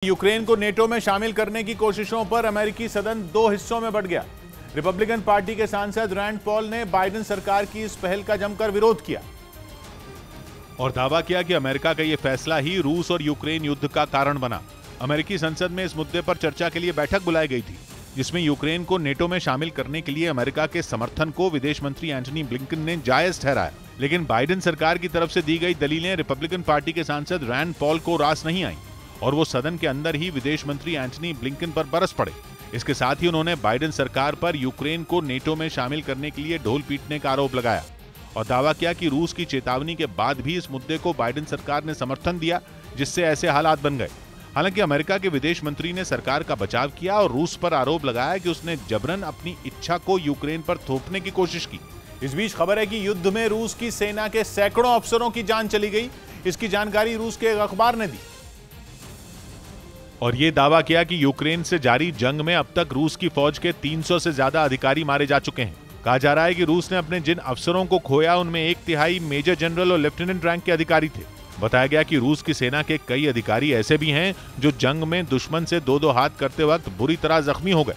Ukraine को NATO में शामिल करने की कोशिशों पर अमेरिकी सदन दो हिस्सों में बंट गया। रिपब्लिकन पार्टी के सांसद रैंड पॉल ने बाइडेन सरकार की इस पहल का जमकर विरोध किया और दावा किया कि अमेरिका का यह फैसला ही रूस और यूक्रेन युद्ध का कारण बना। अमेरिकी संसद में इस मुद्दे पर चर्चा के लिए बैठक बुलाई गई थी, जिसमें यूक्रेन को नेटो में शामिल करने के लिए अमेरिका के समर्थन को विदेश मंत्री एंटनी ब्लिंकन ने जायज ठहराया। लेकिन बाइडेन सरकार की तरफ से दी गई दलीलें रिपब्लिकन पार्टी के सांसद रैंड पॉल को रास नहीं आई और वो सदन के अंदर ही विदेश मंत्री एंटनी ब्लिंकन पर बरस पड़े। इसके साथ ही उन्होंने बाइडेन सरकार पर यूक्रेन को नेटो में शामिल करने के लिए ढोल पीटने का आरोप लगाया और दावा किया कि रूस की चेतावनी के बाद भी इस मुद्दे को बाइडेन सरकार ने समर्थन दिया, जिससे ऐसे हालात बन गए। हालांकि अमेरिका के विदेश मंत्री ने सरकार का बचाव किया और रूस पर आरोप लगाया कि उसने जबरन अपनी इच्छा को यूक्रेन पर थोपने की कोशिश की। इस बीच खबर है कि युद्ध में रूस की सेना के सैकड़ों अफसरों की जान चली गई। इसकी जानकारी रूस के एक अखबार ने दी और ये दावा किया कि यूक्रेन से जारी जंग में अब तक रूस की फौज के 300 से ज्यादा अधिकारी मारे जा चुके हैं। कहा जा रहा है कि रूस ने अपने जिन अफसरों को खोया उनमें 1/3 मेजर जनरल और लेफ्टिनेंट रैंक के अधिकारी थे। बताया गया कि रूस की सेना के कई अधिकारी ऐसे भी हैं जो जंग में दुश्मन से दो हाथ करते वक्त बुरी तरह जख्मी हो गए।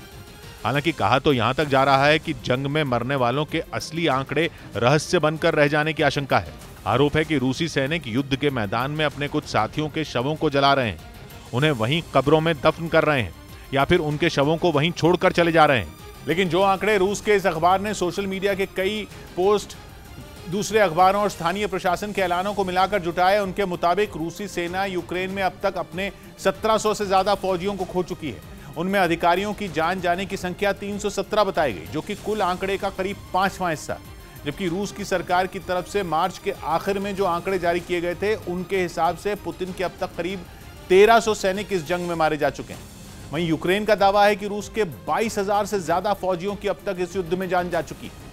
हालांकि कहा तो यहां तक जा रहा है कि जंग में मरने वालों के असली आंकड़े रहस्य बनकर रह जाने की आशंका है। आरोप है कि रूसी सैनिक युद्ध के मैदान में अपने कुछ साथियों के शवों को जला रहे हैं, उन्हें वहीं कब्रों में दफन कर रहे हैं या फिर उनके शवों को वहीं छोड़कर चले जा रहे हैं। लेकिन जो आंकड़े रूस के इस अखबार ने सोशल मीडिया के कई पोस्ट, दूसरे अखबारों और स्थानीय प्रशासन के ऐलानों को मिलाकर जुटाए, उनके मुताबिक रूसी सेना यूक्रेन में अब तक अपने 1700 से ज्यादा फौजियों को खो चुकी है। उनमें अधिकारियों की जान जाने की संख्या 317 बताई गई, जो कि कुल आंकड़े का करीब 5वां हिस्सा। जबकि रूस की सरकार की तरफ से मार्च के आखिर में जो आंकड़े जारी किए गए थे, उनके हिसाब से पुतिन के अब तक करीब 1300 सैनिक इस जंग में मारे जा चुके हैं। वहीं यूक्रेन का दावा है कि रूस के 22,000 से ज्यादा फौजियों की अब तक इस युद्ध में जान जा चुकी है।